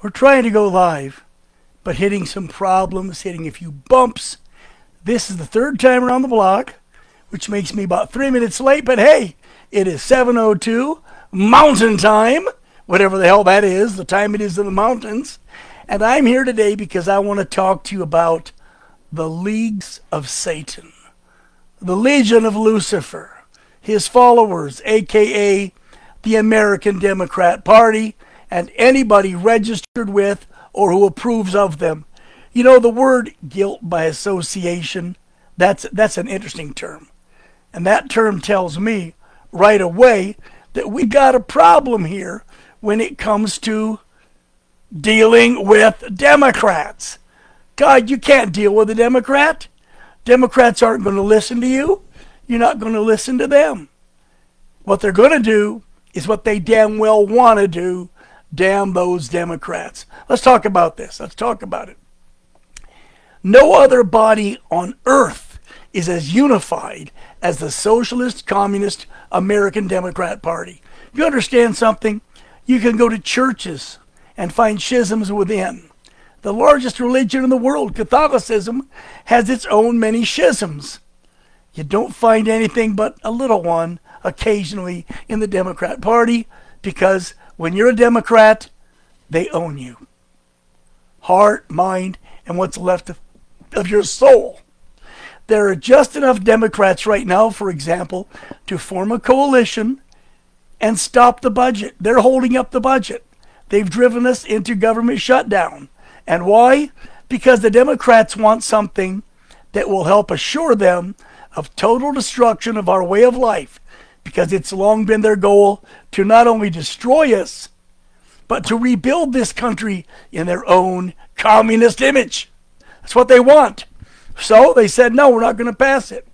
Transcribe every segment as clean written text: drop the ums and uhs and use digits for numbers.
We're trying to go live, but hitting some problems, hitting a few bumps. This is the third time around the block, which makes me about 3 minutes late, but hey, it is 7:02 Mountain Time, whatever the hell that is, the time it is in the mountains. And I'm here today because I want to talk to you about the leagues of Satan, the Legion of Lucifer, his followers, aka the American Democrat Party, and anybody registered with or who approves of them. You know, the word guilt by association, that's an interesting term. And that term tells me right away that we got a problem here when it comes to dealing with Democrats. God, you can't deal with a Democrat. Democrats aren't going to listen to you. You're not going to listen to them. What they're going to do is what they damn well want to do. Damn those Democrats. Let's talk about this. Let's talk about it. No other body on earth is as unified as the Socialist Communist American Democrat Party. If you understand something, you can go to churches and find schisms within. The largest religion in the world, Catholicism, has its own many schisms. You don't find anything but a little one occasionally in the Democrat Party, because when you're a Democrat, they own you. Heart, mind, and what's left of your soul. There are just enough Democrats right now, for example, to form a coalition and stop the budget. They're holding up the budget. They've driven us into government shutdown. And why? Because the Democrats want something that will help assure them of total destruction of our way of life, because it's long been their goal to not only destroy us, but to rebuild this country in their own communist image. That's what they want. So they said, no, we're not going to pass it.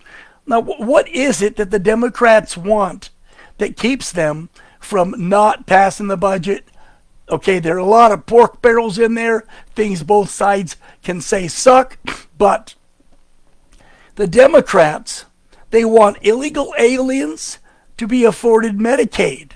Now, what is it that the Democrats want that keeps them from not passing the budget? Okay, there are a lot of pork barrels in there, things both sides can say suck, but the Democrats, they want illegal aliens to be afforded Medicaid,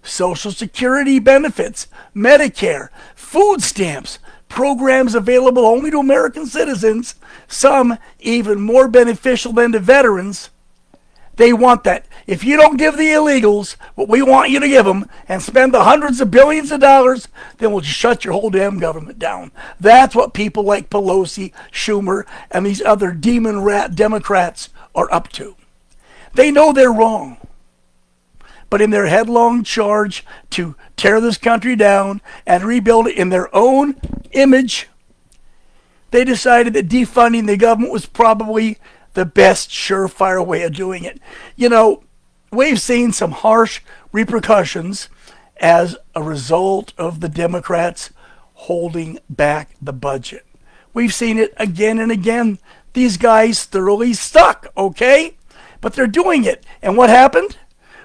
Social Security benefits, Medicare, food stamps, programs available only to American citizens, some even more beneficial than to veterans. They want that. If you don't give the illegals what we want you to give them and spend the hundreds of billions of dollars, then we'll just shut your whole damn government down. That's what people like Pelosi, Schumer, and these other demon rat Democrats are up to. They know they're wrong. But in their headlong charge to tear this country down and rebuild it in their own image, they decided that defunding the government was probably the best surefire way of doing it. You know, we've seen some harsh repercussions as a result of the Democrats holding back the budget. We've seen it again and again. These guys thoroughly suck, okay? But they're doing it. And what happened?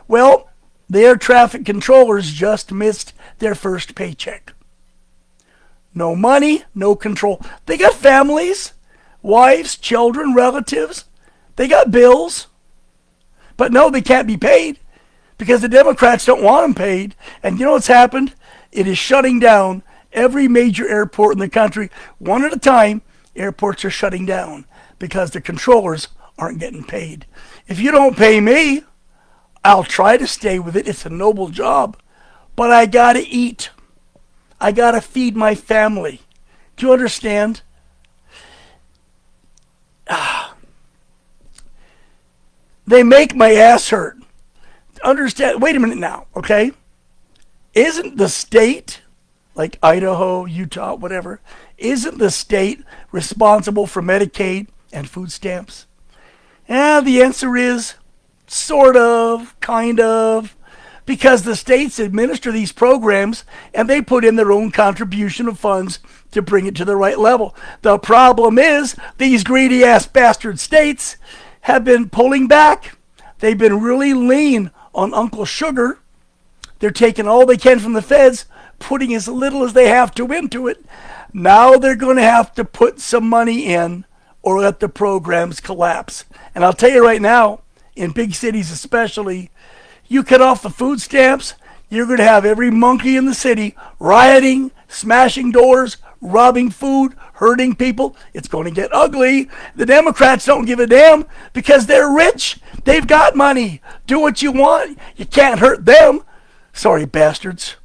Well, the air traffic controllers just missed their first paycheck. No money, no control. They got families, wives, children, relatives. They got bills. But no, they can't be paid because the Democrats don't want them paid. And you know what's happened? It is shutting down every major airport in the country. One at a time, airports are shutting down because the controllers aren't getting paid. If you don't pay me, I'll try to stay with it. It's a noble job. But I gotta eat. I gotta feed my family. Do you understand? They make my ass hurt. Understand? Wait a minute now, okay? Isn't the state, like Idaho, Utah, whatever, isn't the state responsible for Medicaid and food stamps? The answer is sort of, kind of, because the states administer these programs and they put in their own contribution of funds to bring it to the right level. The problem is these greedy ass bastard states have been pulling back. They've been really lean on Uncle Sugar. They're taking all they can from the feds, putting as little as they have to into it. Now they're going to have to put some money in or let the programs collapse. And I'll tell you right now, in big cities especially, you cut off the food stamps, you're going to have every monkey in the city rioting, smashing doors, robbing food, hurting people. It's going to get ugly. The Democrats don't give a damn because they're rich. They've got money. Do what you want. You can't hurt them. Sorry, bastards.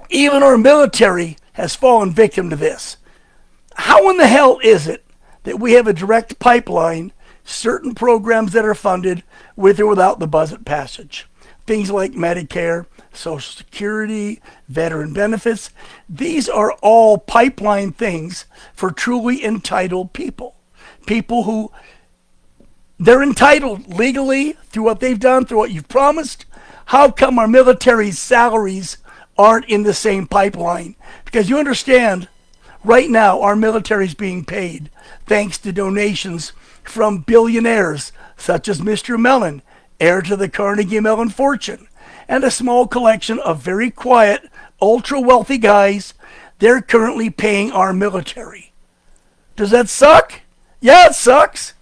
Even our military has fallen victim to this. How in the hell is it that we have a direct pipeline, certain programs that are funded with or without the budget passage? Things like Medicare, Social Security, veteran benefits. These are all pipeline things for truly entitled people. People who, they're entitled legally through what they've done, through what you've promised. How come our military's salaries aren't in the same pipeline? Because you understand, right now our military is being paid thanks to donations from billionaires such as Mr. Mellon, heir to the Carnegie Mellon fortune, and a small collection of very quiet, ultra-wealthy guys. They're currently paying our military. Does that suck? Yeah, it sucks.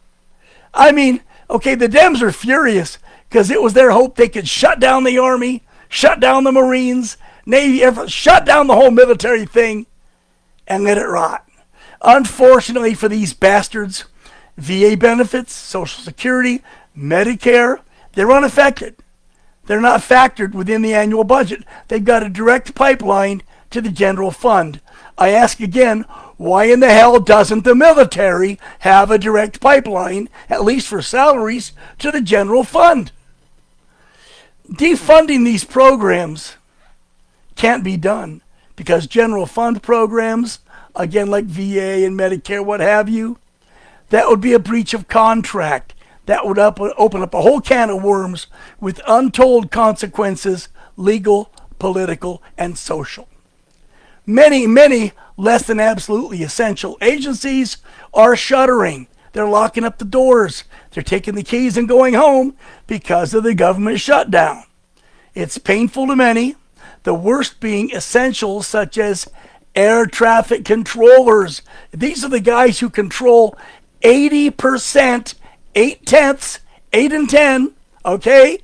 I mean, okay, the Dems are furious because it was their hope they could shut down the Army, shut down the Marines, Navy, Air Force, shut down the whole military thing and let it rot. Unfortunately for these bastards, VA benefits, Social Security, Medicare, they're unaffected. They're not factored within the annual budget. They've got a direct pipeline to the general fund. I ask again, why in the hell doesn't the military have a direct pipeline, at least for salaries, to the general fund? Defunding these programs can't be done because general fund programs, again like VA and Medicare, what have you, that would be a breach of contract. That would open up a whole can of worms with untold consequences, legal, political, and social. Many, many less than absolutely essential agencies are shuttering. They're locking up the doors. They're taking the keys and going home because of the government shutdown. It's painful to many, the worst being essentials such as air traffic controllers. These are the guys who control 80%, 8/10, 8 and 10, okay?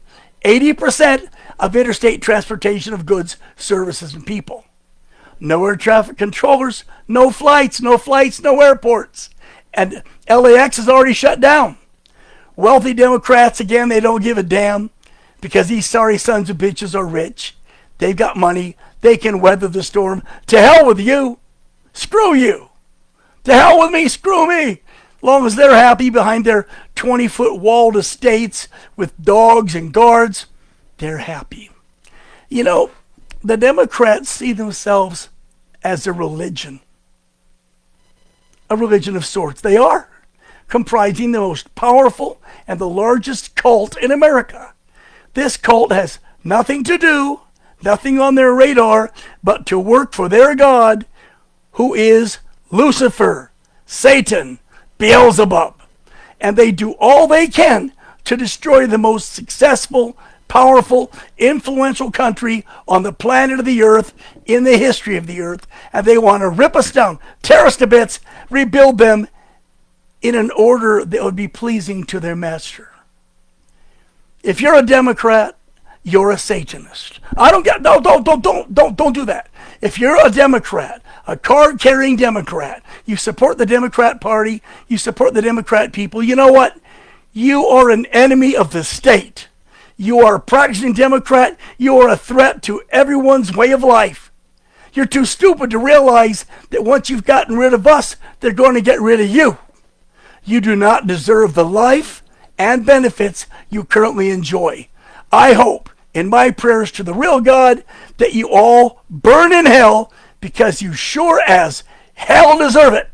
80% of interstate transportation of goods, services, and people. No air traffic controllers, no flights, no airports. And LAX is already shut down. Wealthy Democrats, again, they don't give a damn because these sorry sons of bitches are rich. They've got money. They can weather the storm. To hell with you. Screw you. To hell with me. Screw me. Long as they're happy behind their 20-foot walled estates with dogs and guards, they're happy. You know, the Democrats see themselves as a religion of sorts. They are, comprising the most powerful and the largest cult in America. This cult has nothing to do, nothing on their radar, but to work for their God, who is Lucifer, Satan, Beelzebub. And they do all they can to destroy the most successful, powerful, influential country on the planet of the earth, in the history of the earth. And they want to rip us down, tear us to bits, rebuild them in an order that would be pleasing to their master. If you're a Democrat, you're a Satanist. Don't do that. If you're a Democrat, a card-carrying Democrat, you support the Democrat Party, you support the Democrat people, you know what? You are an enemy of the state. You are a practicing Democrat. You are a threat to everyone's way of life. You're too stupid to realize that once you've gotten rid of us, they're going to get rid of you. You do not deserve the life and benefits you currently enjoy. I hope, in my prayers to the real God, that you all burn in hell because you sure as hell deserve it.